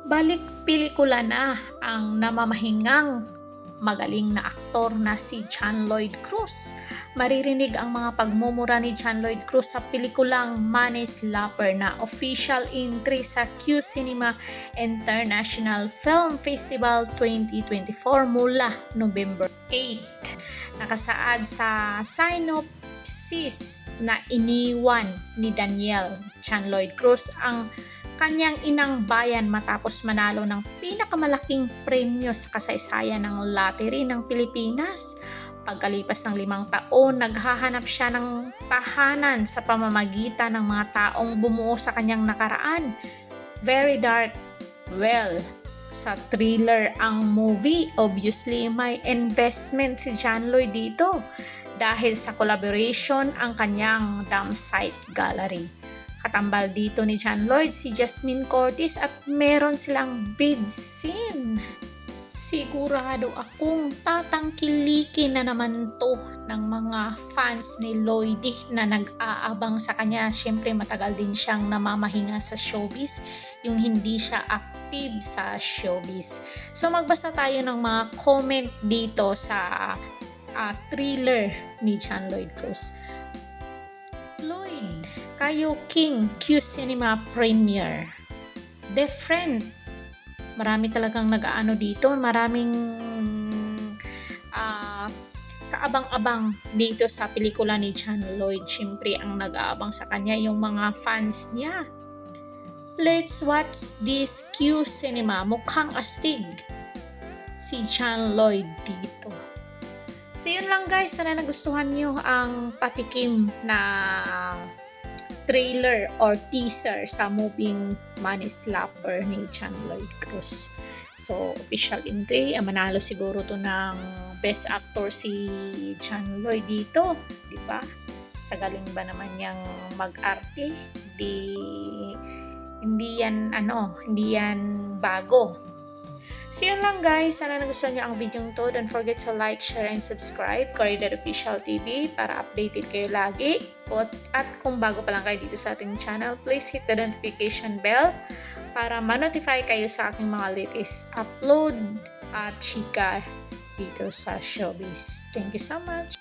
Balik pelikula na ang namamahingang magaling na aktor na si John Lloyd Cruz. Maririnig ang mga pagmumura ni John Lloyd Cruz sa pelikulang Money Slapper na official entry sa Q Cinema International Film Festival 2024 mula November 8. Nakasaad sa synopsis na iniwan ni Daniel John Lloyd Cruz ang kanyang inang bayan matapos manalo ng pinakamalaking premyo sa kasaysayan ng lottery ng Pilipinas. Pagkalipas ng 5 taon, naghahanap siya ng tahanan sa pamamagitan ng mga taong bumuo sa kanyang nakaraan. Very dark. Well, sa thriller ang movie, obviously may investment si John Lloyd dito dahil sa collaboration ang kanyang Damsite Gallery. Katambal dito ni John Lloyd si Jasmine Curtis at meron silang bid scene. Sigurado akong tatangkilikin na naman to ng mga fans ni Lloydie na nag-aabang sa kanya. Siyempre matagal din siyang namamahinga sa showbiz, yung hindi siya active sa showbiz. So magbasa tayo ng mga comment dito sa thriller ni John Lloyd Cruz. Lloyd, kayo King Q Cinema Premiere. The Friend. Marami talagang nag-aano dito. Maraming kaabang-abang dito sa pelikula ni John Lloyd. Siyempre ang nag-aabang sa kanya yung mga fans niya. Let's watch this Q Cinema. Mukhang astig si John Lloyd dito. So yun lang guys, sana nagustuhan nyo ang patikim na trailer or teaser sa moving Money Slapper ni John Lloyd Cruz. So official entry, manalo siguro to ng best actor si John Lloyd dito, di ba? Sa galing ba naman niyang mag-arte? Hindi yan bago. So yun lang guys, sana nagustuhan nyo ang video to. Don't forget to like, share, and subscribe Corridor Official TV para updated kayo lagi. At kung bago pa lang kayo dito sa ating channel, please hit the notification bell para ma-notify kayo sa aking mga latest upload at chika dito sa showbiz. Thank you so much!